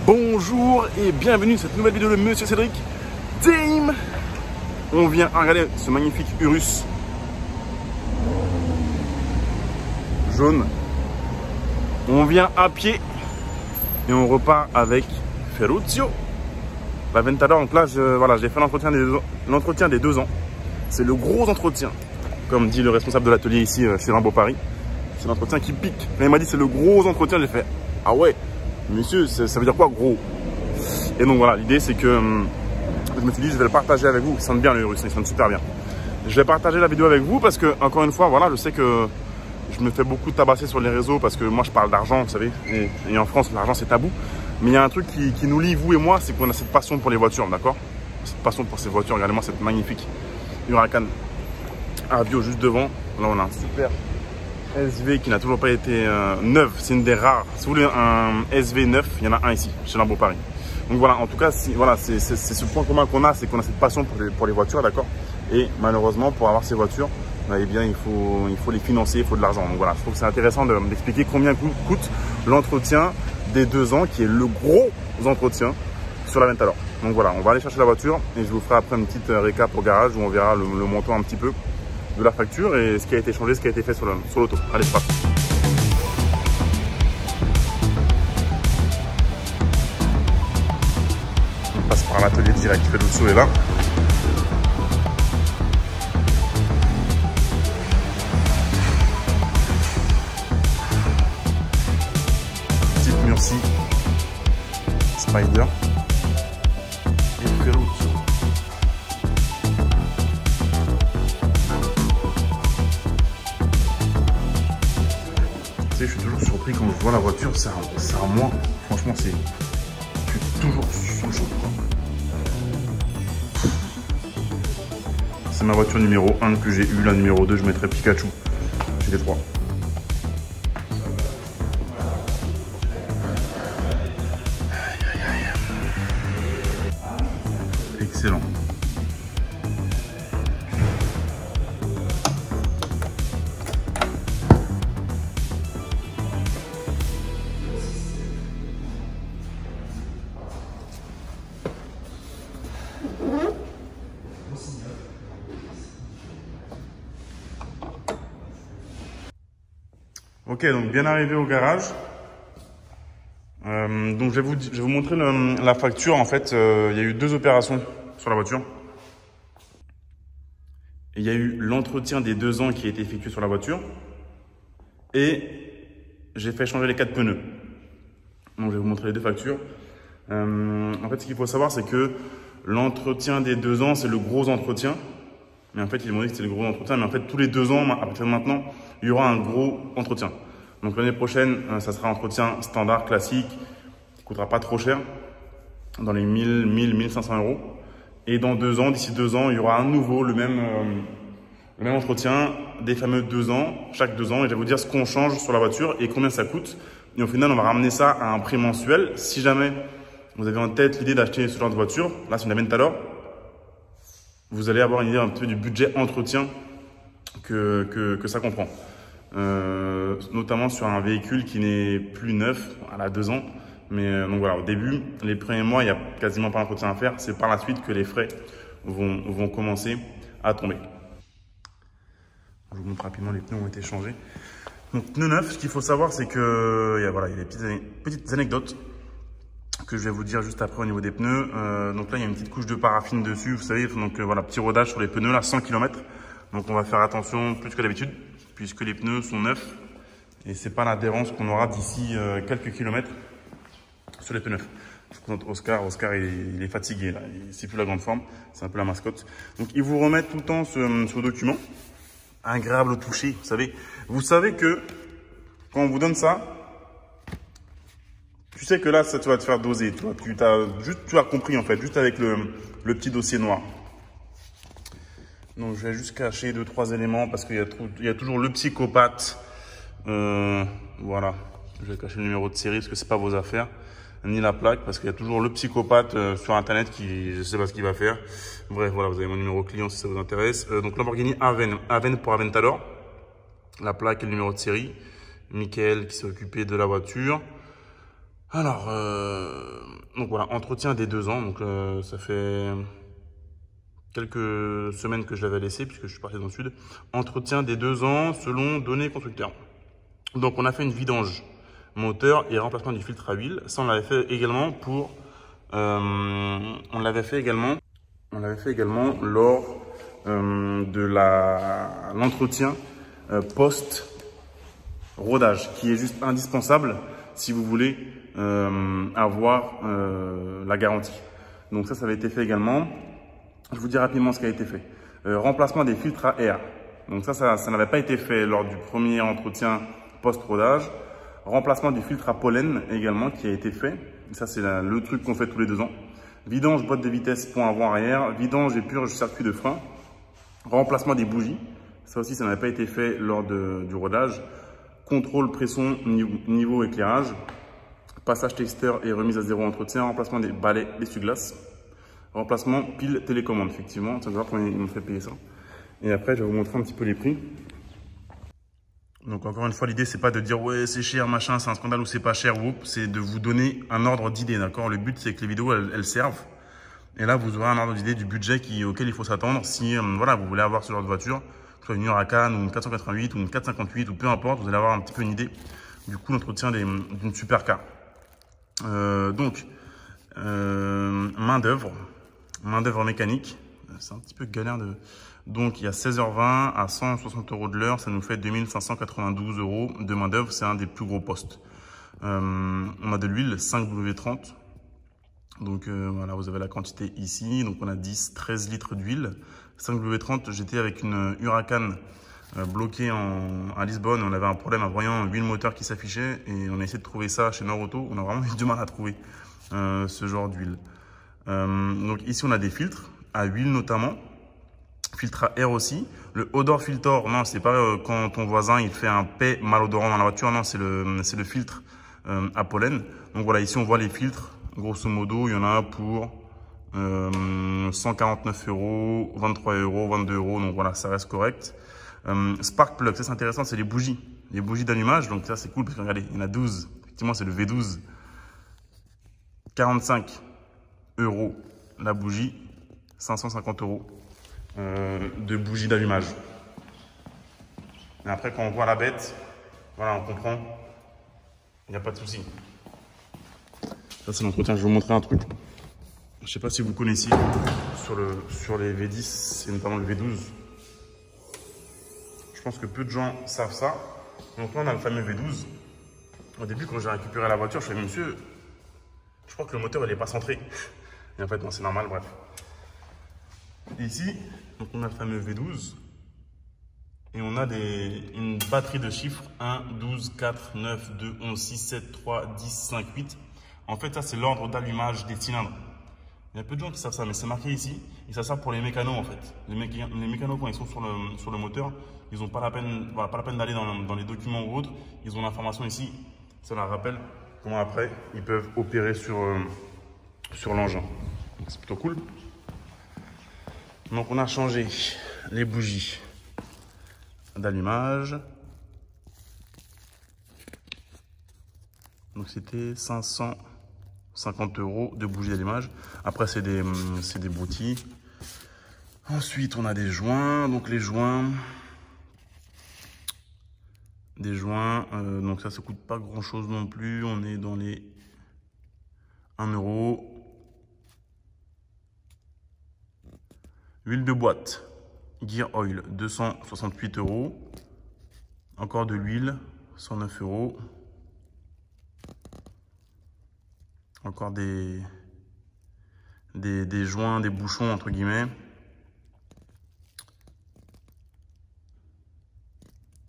Bonjour et bienvenue dans cette nouvelle vidéo de Monsieur Cédric Team. On vient regarder ce magnifique Urus jaune. On vient à pied et on repart avec Ferruccio l'Aventador. Donc là, j'ai fait l'entretien des 2 ans. C'est le gros entretien, comme dit le responsable de l'atelier ici chez Rimbaud Paris. C'est l'entretien qui pique. Mais il m'a dit c'est le gros entretien. J'ai fait ah ouais, monsieur, ça veut dire quoi gros? Et donc voilà, l'idée c'est que je me suis dit je vais le partager avec vous. Il sonne bien le Urus, il sonne super bien. Je vais partager la vidéo avec vous parce que encore une fois, voilà, je sais que je me fais beaucoup tabasser sur les réseaux parce que moi je parle d'argent, vous savez, et en France l'argent c'est tabou. Mais il y a un truc qui nous lie, vous et moi, c'est qu'on a cette passion pour les voitures, d'accord? Cette passion pour ces voitures. Regardez-moi cette magnifique Huracan Avio juste devant. Là on a un super SV qui n'a toujours pas été neuf. C'est une des rares. Si vous voulez un SV neuf, il y en a un ici, chez Rimbaud Paris. Donc voilà, en tout cas, c'est ce point commun qu'on a, c'est qu'on a cette passion pour les voitures, d'accord? Et malheureusement, pour avoir ces voitures, eh bien, il faut les financer, il faut de l'argent. Donc voilà, je trouve que c'est intéressant d'expliquer combien coûte l'entretien des 2 ans, qui est le gros entretien sur l'Aventador. Donc voilà, on va aller chercher la voiture et je vous ferai après une petite récap au garage où on verra le montant un petit peu de la facture et ce qui a été changé, ce qui a été fait sur l'auto. Allez, c'est parti. On passe par l'atelier direct, Ferruccio est là. Petite Murcie Spider et Ferruccio. Je suis toujours surpris quand je vois la voiture, ça rend moi. Franchement, je suis toujours sous le choc. C'est ma voiture numéro 1 que j'ai eue. La numéro 2, je mettrais Pikachu. J'ai les 3. Excellent. Ok, donc bien arrivé au garage. Donc je vais vous montrer la facture. En fait, il y a eu 2 opérations sur la voiture. Il y a eu l'entretien des 2 ans qui a été effectué sur la voiture. Et j'ai fait changer les 4 pneus. Donc je vais vous montrer les 2 factures. En fait, ce qu'il faut savoir, c'est que l'entretien des 2 ans, c'est le gros entretien. Mais en fait, ils m'ont dit que c'était le gros entretien. Mais en fait, tous les 2 ans, à partir de maintenant, il y aura un gros entretien. Donc l'année prochaine, ça sera un entretien standard, classique, qui ne coûtera pas trop cher, dans les 1500 euros. Et dans 2 ans, d'ici 2 ans, il y aura à nouveau le même entretien, des fameux 2 ans, chaque 2 ans. Et je vais vous dire ce qu'on change sur la voiture et combien ça coûte. Et au final, on va ramener ça à un prix mensuel. Si jamais vous avez en tête l'idée d'acheter ce genre de voiture, là c'est une Aventador, vous allez avoir une idée un peu du budget entretien que ça comprend. Notamment sur un véhicule qui n'est plus neuf, elle a 2 ans. Mais donc voilà, au début, les premiers mois, il n'y a quasiment pas d'entretien à faire. C'est par la suite que les frais vont commencer à tomber. Je vous montre rapidement, les pneus ont été changés. Donc pneus neufs, ce qu'il faut savoir, c'est que il y a des petites anecdotes que je vais vous dire juste après au niveau des pneus. Donc là, il y a une petite couche de paraffine dessus, vous savez. Donc voilà, petit rodage sur les pneus, là, 100 km. Donc on va faire attention plus que d'habitude, puisque les pneus sont neufs. Et c'est pas l'adhérence qu'on aura d'ici quelques kilomètres sur les pneus neufs. Oscar, il est fatigué, là. C'est plus la grande forme, c'est un peu la mascotte. Donc ils vous remettent tout le temps ce document. Agréable au toucher, vous savez. Vous savez que quand on vous donne ça, tu sais que là, ça tu vas te faire doser. Tu as compris en fait, juste avec le petit dossier noir. Donc je vais juste cacher 2-3 éléments parce qu'il y a toujours le psychopathe. Voilà, je vais cacher le numéro de série parce que c'est pas vos affaires, ni la plaque parce qu'il y a toujours le psychopathe sur internet qui, je sais pas ce qu'il va faire. Bref, voilà, vous avez mon numéro client si ça vous intéresse. Donc Lamborghini Aven pour Aventador. La plaque et le numéro de série. Michael qui s'est occupé de la voiture. Alors, Donc voilà, entretien des 2 ans. Donc ça fait quelques semaines que je l'avais laissé puisque je suis parti dans le sud. Entretien des 2 ans selon données constructeurs. Donc on a fait une vidange moteur et remplacement du filtre à huile. Ça on l'avait fait également pour on l'avait fait également lors de l'entretien post-rodage, qui est juste indispensable si vous voulez avoir la garantie. Donc ça avait été fait également. Je vous dis rapidement ce qui a été fait. Remplacement des filtres à air. Donc ça n'avait pas été fait lors du premier entretien post-rodage. Remplacement du filtre à pollen également qui a été fait. Ça, c'est le truc qu'on fait tous les 2 ans. Vidange boîte de vitesse pont avant-arrière. Vidange et purge circuit de frein. Remplacement des bougies. Ça aussi, ça n'avait pas été fait lors du rodage. Contrôle pression niveau éclairage. Passage texteur et remise à 0 entretien. Remplacement des balais essuie-glace. Remplacement pile télécommande, effectivement. Tu vas voir comment ils m'ont fait payer ça. Et après, je vais vous montrer un petit peu les prix. Donc encore une fois, l'idée, c'est pas de dire ouais, c'est cher, machin, c'est un scandale ou c'est pas cher, c'est de vous donner un ordre d'idée, d'accord? Le but, c'est que les vidéos, elles servent. Et là, vous aurez un ordre d'idée du budget auquel il faut s'attendre si voilà, vous voulez avoir ce genre de voiture, que ce soit une Huracan ou une 488 ou une 458 ou peu importe, vous allez avoir un petit peu une idée du coût d'entretien d'une supercar. Main-d'œuvre mécanique, c'est un petit peu galère de... Donc, il y a 16h20 à 160 € de l'heure, ça nous fait 2592 € de main-d'œuvre. C'est un des plus gros postes. On a de l'huile 5W30. Donc, voilà, vous avez la quantité ici. Donc, on a 13 litres d'huile. 5W30, j'étais avec une Huracan bloquée à Lisbonne. On avait un problème en voyant l'huile moteur qui s'affichait et on a essayé de trouver ça chez Nord-Auto. On a vraiment eu du mal à trouver ce genre d'huile. Donc, ici, on a des filtres à huile notamment. Filtre à air aussi. Le odor filter, non, c'est pas quand ton voisin il fait un paix malodorant dans la voiture, non, c'est le filtre à pollen. Donc voilà, ici on voit les filtres. Grosso modo, il y en a pour 149 €, 23 €, 22 €. Donc voilà, ça reste correct. Spark plug, ça c'est intéressant, c'est les bougies d'allumage. Donc ça c'est cool parce que regardez, il y en a 12. Effectivement, c'est le V12. 45 € la bougie, 550 € de bougies d'allumage. Et après, quand on voit la bête, voilà, on comprend. Il n'y a pas de souci. Ça, c'est l'entretien. Je vais vous montrer un truc. Je ne sais pas si vous connaissiez sur les V10 et notamment le V12. Je pense que peu de gens savent ça. Donc là, on a le fameux V12. Au début, quand j'ai récupéré la voiture, je fais, monsieur, je crois que le moteur, il n'est pas centré. Et en fait, non, c'est normal, bref. Et ici, donc on a le fameux V12 et on a une batterie de chiffres 1, 12, 4, 9, 2, 11, 6, 7, 3, 10, 5, 8. En fait, ça, c'est l'ordre d'allumage des cylindres. Il y a peu de gens qui savent ça, mais c'est marqué ici. Et ça sert pour les mécanos, en fait. Les mécanos, quand ils sont sur le moteur, ils n'ont pas la peine, voilà, pas la peine d'aller dans les documents ou autres. Ils ont l'information ici. Ça leur rappelle comment après, ils peuvent opérer sur l'engin. C'est plutôt cool. Donc on a changé les bougies d'allumage. Donc c'était 550 € de bougies d'allumage. Après c'est des broutilles. Ensuite on a des joints. Donc les joints. Donc ça coûte pas grand chose non plus. On est dans les 1 €. Huile de boîte, Gear Oil, 268 €. Encore de l'huile, 109 €. Encore des joints, des bouchons, entre guillemets.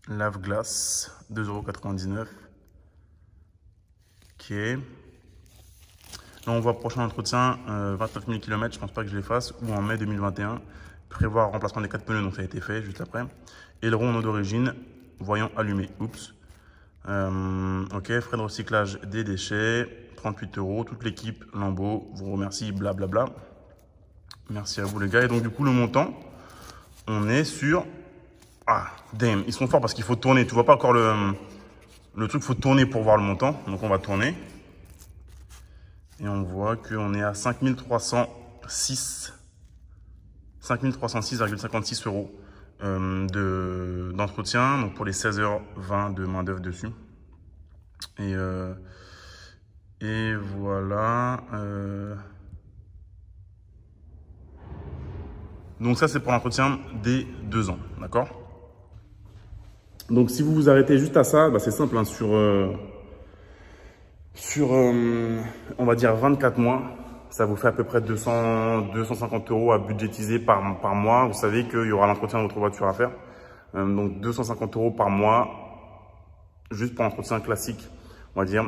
Lave-glace, 2,99 €. Ok. Là, on voit prochain entretien, 29 000 km, je pense pas que je les fasse, ou en mai 2021. Prévoir remplacement des 4 pneus, donc ça a été fait juste après. Aileron d'origine, voyant allumé. Oups. Ok, frais de recyclage des déchets, 38 €. Toute l'équipe, Lambeau, vous remercie, blablabla. Merci à vous les gars. Et donc du coup, le montant, on est sur... Ah, damn, ils sont forts parce qu'il faut tourner. Tu vois pas encore le truc, il faut tourner pour voir le montant. Donc on va tourner. Et on voit qu'on est à 5306,56 euros d'entretien, donc pour les 16h20 de main d'œuvre dessus. Et voilà. Donc ça, c'est pour l'entretien des 2 ans, d'accord? Donc si vous vous arrêtez juste à ça, bah, c'est simple, hein, on va dire 24 mois, ça vous fait à peu près 250 euros à budgétiser par mois. Vous savez qu'il y aura l'entretien de votre voiture à faire. Donc 250 euros par mois, juste pour l'entretien classique, on va dire,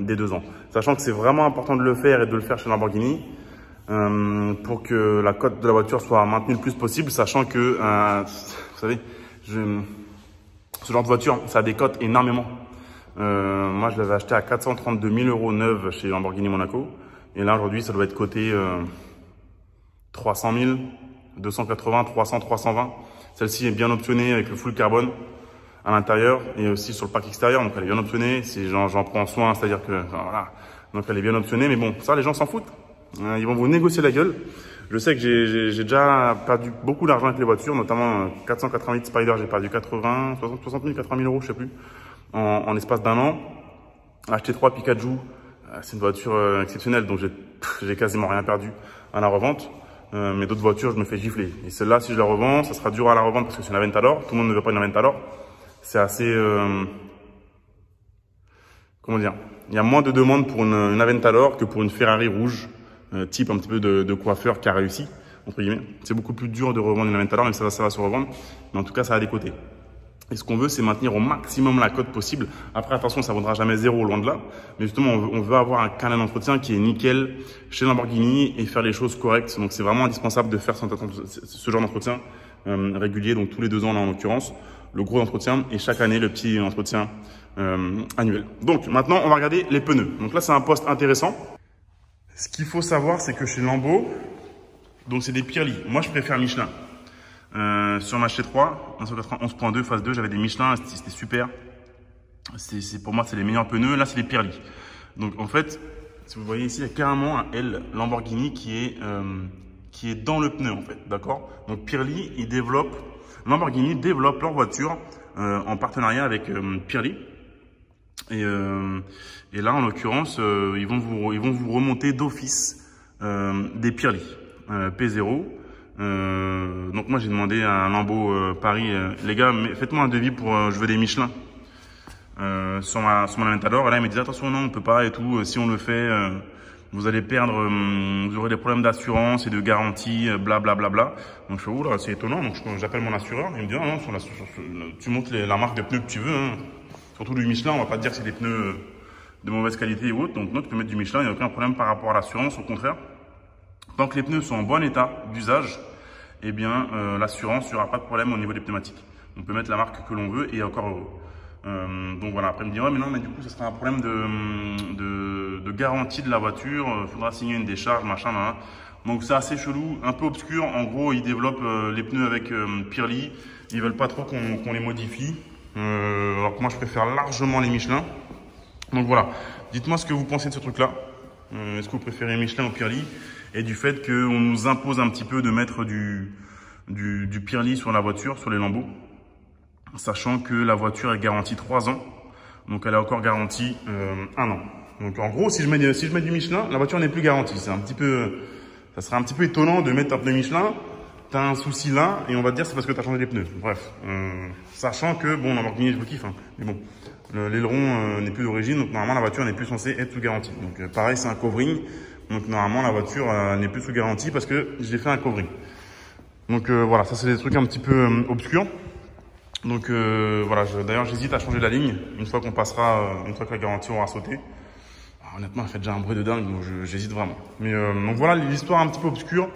des 2 ans. Sachant que c'est vraiment important de le faire et de le faire chez Lamborghini pour que la cote de la voiture soit maintenue le plus possible, sachant que, vous savez, ce genre de voiture, ça décote énormément. Moi, je l'avais acheté à 432 000 euros neuve chez Lamborghini Monaco. Et là, aujourd'hui, ça doit être coté 300 000, 280, 300, 320. Celle-ci est bien optionnée avec le full carbone à l'intérieur et aussi sur le parc extérieur. Donc, elle est bien optionnée. Si j'en prends soin, c'est-à-dire que, enfin, voilà. Donc, elle est bien optionnée. Mais bon, ça, les gens s'en foutent. Ils vont vous négocier la gueule. Je sais que j'ai déjà perdu beaucoup d'argent avec les voitures, notamment 488 Spider, j'ai perdu 60 000, 80 000 euros, je sais plus, en l'espace d'un an. Acheter 3 Pikachu, c'est une voiture exceptionnelle, donc j'ai quasiment rien perdu à la revente. Mais d'autres voitures, je me fais gifler. Et celle-là, si je la revends, ça sera dur à la revendre parce que c'est une Aventador. Tout le monde ne veut pas une Aventador. C'est assez... comment dire? Il y a moins de demandes pour une Aventador que pour une Ferrari rouge, type un petit peu de coiffeur qui a réussi, entre guillemets. C'est beaucoup plus dur de revendre une Aventador, même si ça va se revendre. Mais en tout cas, ça a des côtés. Et ce qu'on veut, c'est maintenir au maximum la cote possible. Après, attention, ça ne vaudra jamais 0, loin de là. Mais justement, on veut avoir un carnet d'entretien qui est nickel chez Lamborghini et faire les choses correctes. Donc, c'est vraiment indispensable de faire ce genre d'entretien régulier, donc tous les 2 ans, là, en l'occurrence, le gros entretien et chaque année, le petit entretien annuel. Donc, maintenant, on va regarder les pneus. Donc là, c'est un poste intéressant. Ce qu'il faut savoir, c'est que chez Lambo, donc c'est des Pirelli. Moi, je préfère Michelin. Sur ma T3, 191.2 phase 2, j'avais des Michelin, c'était super. Pour moi, c'est les meilleurs pneus. Là, c'est des Pirelli. Donc, en fait, si vous voyez ici, il y a carrément un L Lamborghini qui est dans le pneu, en fait. D'accord? Donc, Pirelli, Lamborghini développe leur voiture en partenariat avec Pirelli. Et là, en l'occurrence, ils vont vous remonter d'office des Pirelli P0. Donc moi j'ai demandé à un Lambo Paris, les gars, faites-moi un devis pour je veux des Michelin sur mon Aventador. Et là il me dit attention, non, on peut pas et tout, si on le fait vous allez perdre, vous aurez des problèmes d'assurance et de garantie, blablabla. Bla, bla, bla. Donc je fais oula, c'est étonnant. Donc j'appelle mon assureur, il me dit non, tu montes la marque de pneus que tu veux, hein. Surtout du Michelin, on va pas te dire que c'est des pneus de mauvaise qualité ou autre. Donc non, tu peux mettre du Michelin, il n'y a aucun problème par rapport à l'assurance, au contraire. Tant que les pneus sont en bon état d'usage, eh bien, l'assurance, il n'y aura pas de problème au niveau des pneumatiques. On peut mettre la marque que l'on veut et encore heureux. Donc voilà, après, il me dit, ouais, mais non, mais du coup, ça sera un problème de garantie de la voiture. Il faudra signer une décharge, machin, là. Donc c'est assez chelou, un peu obscur. En gros, ils développent les pneus avec Pirelli. Ils veulent pas trop qu'on les modifie. Alors que moi, je préfère largement les Michelin. Donc voilà, dites-moi ce que vous pensez de ce truc-là. Est-ce que vous préférez Michelin ou Pirelli? Et du fait qu'on nous impose un petit peu de mettre du Pirelli sur la voiture, sur les lambeaux, sachant que la voiture est garantie 3 ans, donc elle a encore garantie 1 an. Donc en gros, si je mets du Michelin, la voiture n'est plus garantie. Ça serait un petit peu étonnant de mettre un pneu Michelin, tu as un souci là, et on va te dire c'est parce que tu as changé les pneus. Bref, sachant que, bon, Lamborghini, je vous kiffe, hein, mais bon, l'aileron n'est plus d'origine, donc normalement la voiture n'est plus censée être sous garantie. Donc pareil, c'est un covering. Donc normalement la voiture n'est plus sous garantie parce que j'ai fait un covering. Donc voilà, ça c'est des trucs un petit peu obscurs. Donc voilà, d'ailleurs j'hésite à changer la ligne une fois une fois que la garantie aura sauté. Alors, honnêtement, elle fait déjà un bruit de dingue, donc j'hésite vraiment. Mais donc voilà l'histoire un petit peu obscure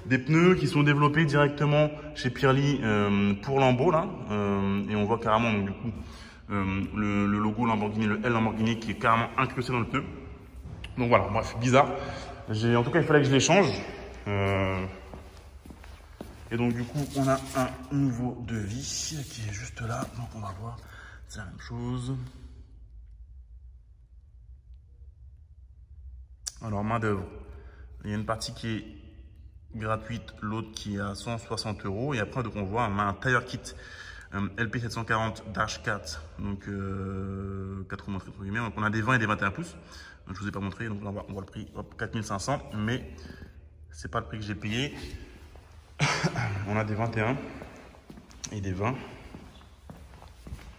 des pneus qui sont développés directement chez Pirelli pour Lambo là. Et on voit carrément donc, du coup le logo Lamborghini, le L Lamborghini qui est carrément incrusté dans le pneu. Donc voilà, bref, bizarre. En tout cas, il fallait que je les change. Et donc, du coup, on a un nouveau devis qui est juste là. Donc, on va voir. C'est la même chose. Alors, main d'œuvre. Il y a une partie qui est gratuite, l'autre qui est à 160 €. Et après, donc, on voit un tire kit LP740-4, donc 4 roues motrices entre guillemets. Donc, on a des 20 et des 21 pouces. Donc, je ne vous ai pas montré, donc là, on voit le prix, 4500, mais c'est pas le prix que j'ai payé. On a des 21 et des 20.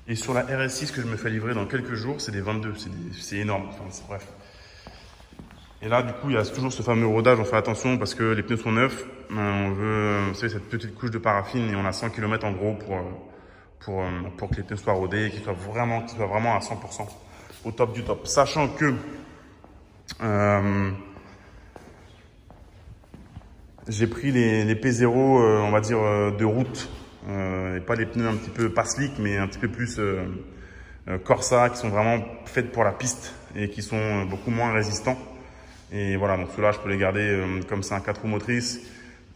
Et sur la RS6 que je me fais livrer dans quelques jours, c'est des 22. C'est énorme. Enfin, bref. Et là, du coup, il y a toujours ce fameux rodage. On fait attention parce que les pneus sont neufs. On veut, vous savez, cette petite couche de paraffine et on a 100 km en gros pour que les pneus soient rodés et qu'ils soient vraiment à 100% au top du top. Sachant que j'ai pris les P0, on va dire, de route. Et pas les pneus un petit peu pas slick, mais un petit peu plus Corsa, qui sont vraiment faits pour la piste et qui sont beaucoup moins résistants. Et voilà, donc ceux-là, je peux les garder comme c'est un 4 roues motrices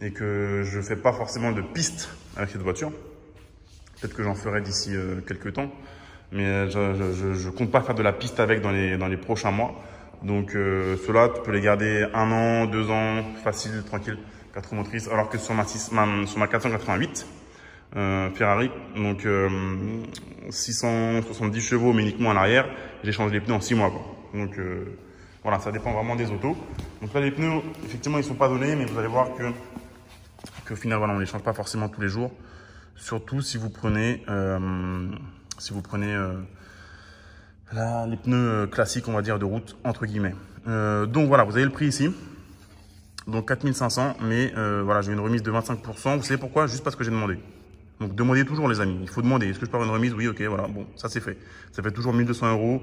et que je fais pas forcément de piste avec cette voiture. Peut-être que j'en ferai d'ici quelques temps, mais je compte pas faire de la piste avec dans les prochains mois. Donc ceux-là, tu peux les garder 1 an, 2 ans, facile, tranquille, 4 roues motrices. Alors que sur ma 488, Ferrari, donc 670 chevaux mais uniquement à l'arrière, j'ai changé les pneus en 6 mois quoi. Donc voilà, ça dépend vraiment des autos. Donc là les pneus, effectivement ils sont pas donnés, mais vous allez voir que au final voilà, on les change pas forcément tous les jours, surtout si vous prenez les pneus classiques, on va dire, de route entre guillemets. Donc voilà, vous avez le prix ici. Donc 4500, mais voilà, j'ai une remise de 25%. Vous savez pourquoi? Juste parce que j'ai demandé. Donc demandez toujours les amis, il faut demander. Est-ce que je peux avoir une remise? Oui, ok, voilà, bon, ça c'est fait. Ça fait toujours 1200 €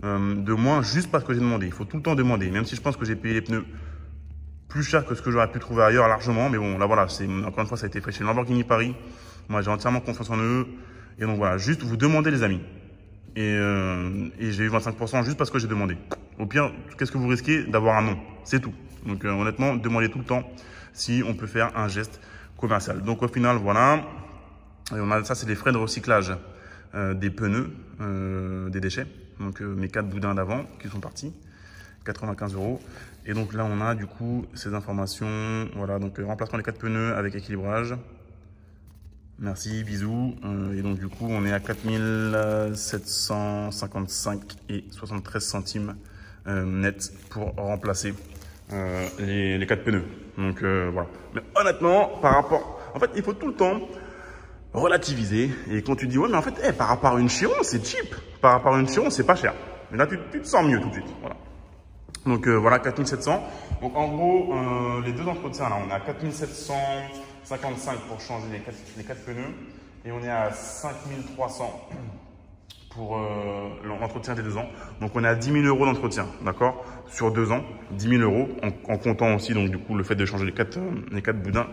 de moins juste parce que j'ai demandé. Il faut tout le temps demander, même si je pense que j'ai payé les pneus plus cher que ce que j'aurais pu trouver ailleurs largement. Mais bon, là voilà, encore une fois, ça a été fait chez Lamborghini Paris. Moi, j'ai entièrement confiance en eux. Et donc voilà, juste vous demandez les amis. Et j'ai eu 25% juste parce que j'ai demandé. Au pire, qu'est-ce que vous risquez? D'avoir un non, c'est tout. Donc honnêtement, demandez tout le temps si on peut faire un geste commercial. Donc au final, voilà. Et ça, c'est les frais de recyclage des pneus, des déchets. Donc mes 4 boudins d'avant qui sont partis, 95 €. Et donc là, on a du coup ces informations. Voilà, donc remplacement des 4 pneus avec équilibrage. Merci, bisous. Et donc du coup, on est à 4755 et 73 centimes net pour remplacer les 4 pneus. Donc voilà. Mais honnêtement, par rapport... En fait, il faut tout le temps relativiser. Et quand tu dis, ouais, mais en fait, par rapport à une Chiron, c'est cheap. Par rapport à une Chiron, c'est pas cher. Mais là, tu te sens mieux tout de suite. Voilà. Donc voilà, 4700. Donc en gros, les deux entretiens, là, on est à 4755 pour changer les 4 pneus. Et on est à 5300 pour l'entretien des 2 ans. Donc on est à 10 000 € d'entretien, d'accord? Sur 2 ans, 10 000 € en comptant aussi, donc du coup, le fait de changer les 4 boudins.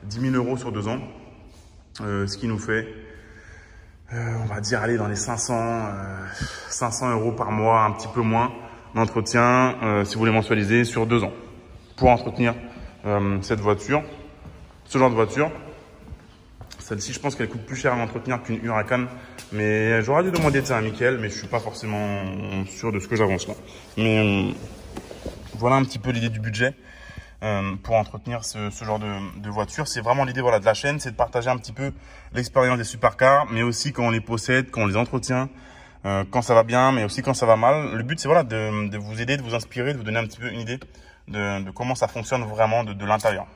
10 000 € sur 2 ans. Ce qui nous fait, on va dire, aller dans les 500 € par mois, un petit peu moins d'entretien, si vous voulez mensualiser, sur 2 ans. Pour entretenir cette voiture, ce genre de voiture. Celle-ci, je pense qu'elle coûte plus cher à entretenir qu'une Huracan. Mais j'aurais dû demander ça à Mickaël, mais je suis pas forcément sûr de ce que j'avance là. Mais voilà un petit peu l'idée du budget. Pour entretenir ce genre de voiture. C'est vraiment l'idée voilà, de la chaîne, c'est de partager un petit peu l'expérience des supercars, mais aussi quand on les possède, quand on les entretient, quand ça va bien, mais aussi quand ça va mal. Le but, c'est voilà, de vous aider, de vous inspirer, de vous donner un petit peu une idée de comment ça fonctionne vraiment de l'intérieur.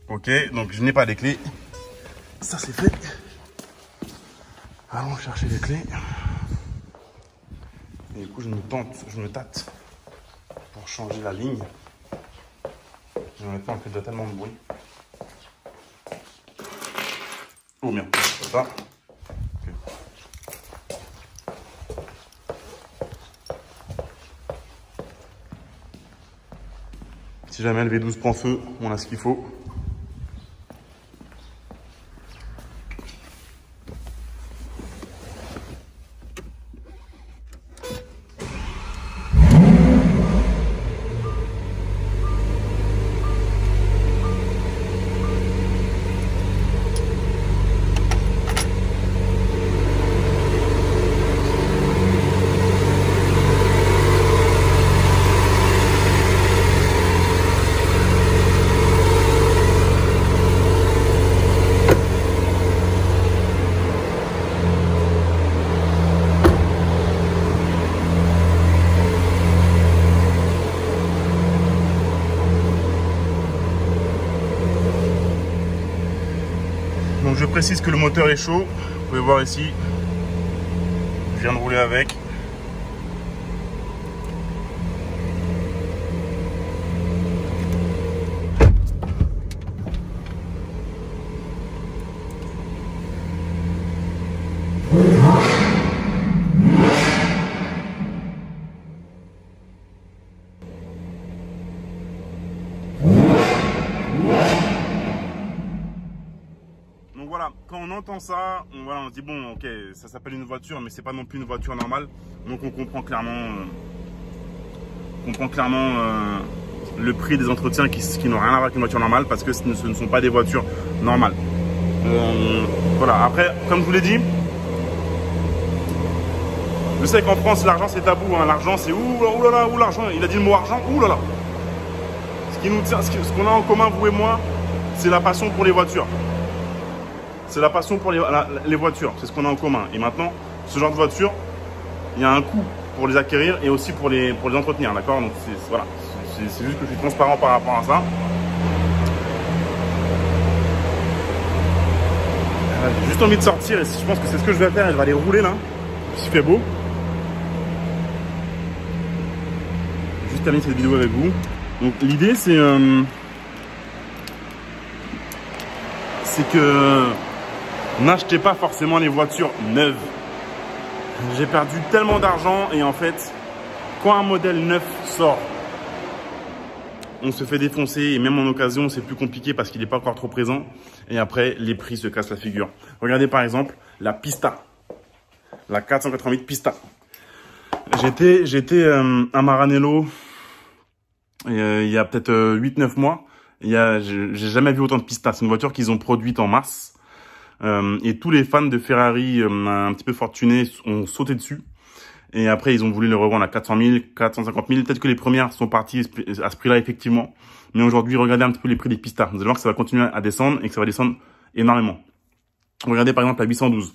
Ok, donc je n'ai pas les clés. Ça, c'est fait. Allons chercher les clés. Et du coup, je me tâte pour changer la ligne. Honnêtement, elle fait déjà tellement de bruit. Oh merde, c'est ça. Okay. Si jamais le V12 prend feu, on a ce qu'il faut. précise que le moteur est chaud. Vous pouvez voir ici. Je viens de rouler avec. Donc voilà, quand on entend ça, on se dit bon, ok, ça s'appelle une voiture, mais c'est pas non plus une voiture normale. Donc on comprend clairement, le prix des entretiens qui n'ont rien à voir avec une voiture normale, parce que ce ne sont pas des voitures normales. Voilà. Après, comme je vous l'ai dit, je sais qu'en France l'argent c'est tabou. Hein. L'argent c'est oulala, où l'argent. Il a dit le mot argent, oulala. Ce qu'on a en commun, vous et moi, c'est la passion pour les voitures. C'est la passion pour les voitures, c'est ce qu'on a en commun. Et maintenant, ce genre de voiture, il y a un coût pour les acquérir et aussi pour les entretenir, d'accord? Donc voilà, c'est juste que je suis transparent par rapport à ça. J'ai juste envie de sortir et je pense que c'est ce que je vais faire et je vais aller rouler là, s'il fait beau. Juste terminer cette vidéo avec vous. Donc l'idée c'est que n'achetez pas forcément les voitures neuves. J'ai perdu tellement d'argent et en fait, quand un modèle neuf sort, on se fait défoncer et même en occasion, c'est plus compliqué parce qu'il n'est pas encore trop présent. Et après, les prix se cassent la figure. Regardez par exemple la Pista, la 488 Pista. J'étais à Maranello il y a peut-être 8-9 mois. J'ai jamais vu autant de Pista. C'est une voiture qu'ils ont produite en mars. Et tous les fans de Ferrari un petit peu fortunés ont sauté dessus. Et après, ils ont voulu le revendre à 400 000, 450 000. Peut-être que les premières sont parties à ce prix-là, effectivement. Mais aujourd'hui, regardez un petit peu les prix des Pista. Vous allez voir que ça va continuer à descendre et que ça va descendre énormément. Regardez par exemple la 812,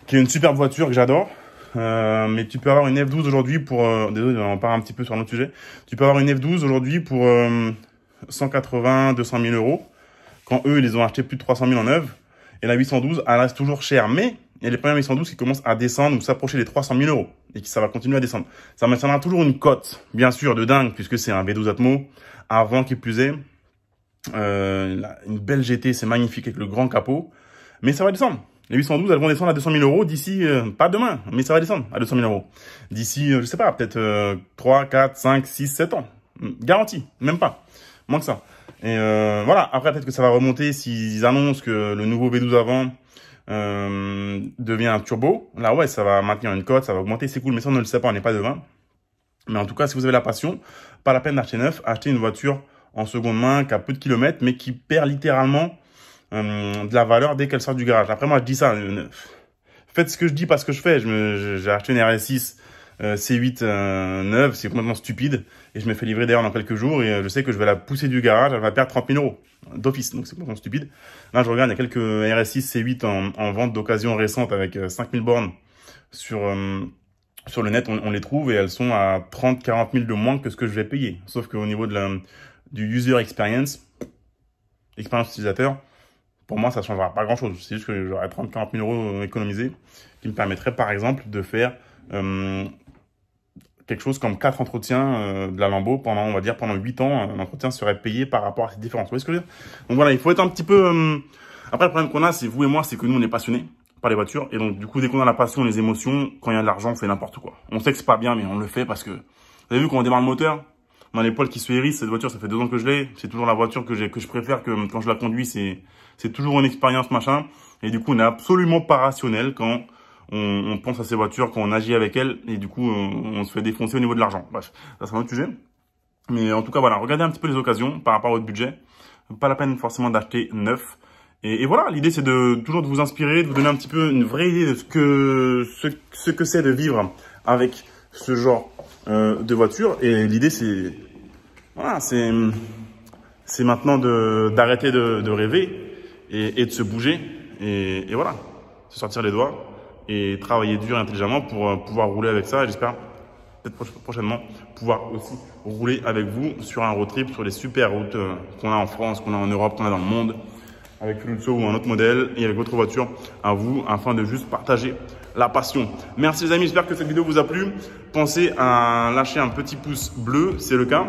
qui est une superbe voiture que j'adore. Mais tu peux avoir une F12 aujourd'hui pour... désolé, on part un petit peu sur un autre sujet. Tu peux avoir une F12 aujourd'hui pour 180, 200 000 euros. Quand eux, ils les ont achetés plus de 300 000 en neuve. Et la 812, elle reste toujours chère. Mais il y a les premières 812 qui commencent à descendre ou s'approcher des 300 000 euros. Et ça va continuer à descendre. Ça maintiendra toujours une cote, bien sûr, de dingue, puisque c'est un V12 Atmo. Avant qui plus est, une belle GT, c'est magnifique avec le grand capot. Mais ça va descendre. Les 812, elles vont descendre à 200 000 euros d'ici, pas demain, mais ça va descendre à 200 000 euros. D'ici, je sais pas, peut-être 3, 4, 5, 6, 7 ans. Garanti, même pas. Moins que ça. Et voilà, après peut-être que ça va remonter s'ils annoncent que le nouveau V12 avant devient un turbo. Là ouais, ça va maintenir une cote, ça va augmenter, c'est cool, mais ça on ne le sait pas, on n'est pas devin. Mais en tout cas, si vous avez la passion, pas la peine d'acheter neuf, achetez une voiture en seconde main qui a peu de kilomètres, mais qui perd littéralement de la valeur dès qu'elle sort du garage. Après moi je dis ça, faites ce que je dis, pas ce que je fais. J'ai acheté une RS6 C8 neuve, c'est complètement stupide. Et je me fais livrer d'ailleurs dans quelques jours et je sais que je vais la pousser du garage, elle va perdre 30 000 euros d'office, donc c'est complètement stupide. Là je regarde, il y a quelques RS6 C8 en vente d'occasion récente avec 5000 bornes sur le net, on les trouve et elles sont à 30-40 000 de moins que ce que je vais payer. Sauf qu'au niveau du user experience utilisateur, pour moi ça ne changera pas grand chose. C'est juste que j'aurai 30-40 000 euros économisés qui me permettraient par exemple de faire quelque chose comme 4 entretiens de la Lambo pendant 8 ans. L'entretien serait payé par rapport à cette différence. Vous voyez ce que je veux dire? Donc voilà, il faut être un petit peu... Après, le problème qu'on a, c'est vous et moi, c'est que nous, on est passionnés par les voitures. Et donc, du coup, dès qu'on a la passion, les émotions, quand il y a de l'argent, on fait n'importe quoi. On sait que c'est pas bien, mais on le fait parce que... Vous avez vu, quand on démarre le moteur, on a les poils qui se hérissent. Cette voiture, ça fait 2 ans que je l'ai. C'est toujours la voiture que je préfère, que quand je la conduis, c'est toujours une expérience, machin. Et du coup, on n'est absolument pas rationnel quand... On pense à ces voitures, quand on agit avec elles, et du coup, on se fait défoncer au niveau de l'argent. Bref, ça c'est un autre sujet. Mais en tout cas, voilà, regardez un petit peu les occasions par rapport à votre budget. Pas la peine forcément d'acheter neuf. Et voilà, l'idée c'est toujours de vous inspirer, de vous donner un petit peu une vraie idée de ce que c'est de vivre avec ce genre de voiture. Et l'idée c'est, voilà, c'est maintenant d'arrêter de rêver et de se bouger. Et voilà, se sortir les doigts. Et travailler dur et intelligemment pour pouvoir rouler avec ça. Et j'espère peut-être prochainement pouvoir aussi rouler avec vous sur un road trip, sur les super routes qu'on a en France, qu'on a en Europe, qu'on a dans le monde. avec Ferruccio ou un autre modèle et avec votre voiture à vous afin de juste partager la passion. Merci les amis, j'espère que cette vidéo vous a plu. Pensez à lâcher un petit pouce bleu, c'est le cas.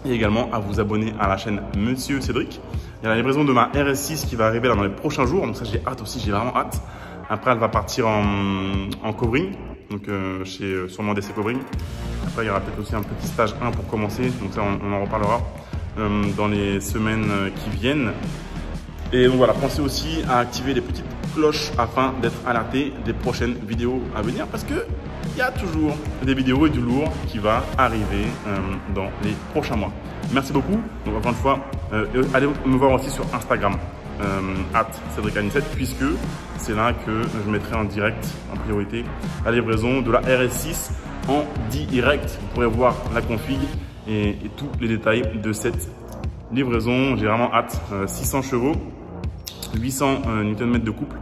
Et également à vous abonner à la chaîne Monsieur Cédric. Il y a la livraison de ma RS6 qui va arriver là dans les prochains jours. Donc ça j'ai hâte aussi, j'ai vraiment hâte. Après elle va partir en covering. Donc chez sûrement DC Covering. Après il y aura peut-être aussi un petit stage 1 pour commencer. Donc ça on en reparlera dans les semaines qui viennent. Et donc voilà, pensez aussi à activer les petites cloches afin d'être alerté des prochaines vidéos à venir parce que il y a toujours des vidéos et du lourd qui va arriver dans les prochains mois. Merci beaucoup. Donc encore une fois, allez me voir aussi sur Instagram, @CédricAnisette, puisque c'est là que je mettrai en direct, en priorité, la livraison de la RS6 en direct. Vous pourrez voir la config et tous les détails de cette livraison. J'ai vraiment hâte. 600 chevaux, 800 Nm de couple,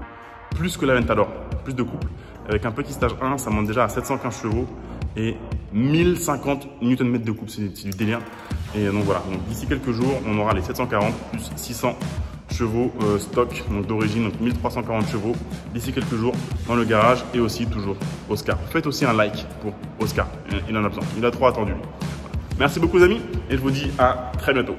plus que l'Aventador, plus de couple. Avec un petit stage 1, ça monte déjà à 715 chevaux et 1050 Nm de couple, c'est du délire. Et donc voilà, d'ici quelques jours, on aura les 740 plus 600 chevaux stock, donc d'origine, donc 1340 chevaux d'ici quelques jours dans le garage et aussi toujours Oscar. Faites aussi un like pour Oscar, il en a besoin, il a trop attendu. Voilà. Merci beaucoup les amis et je vous dis à très bientôt.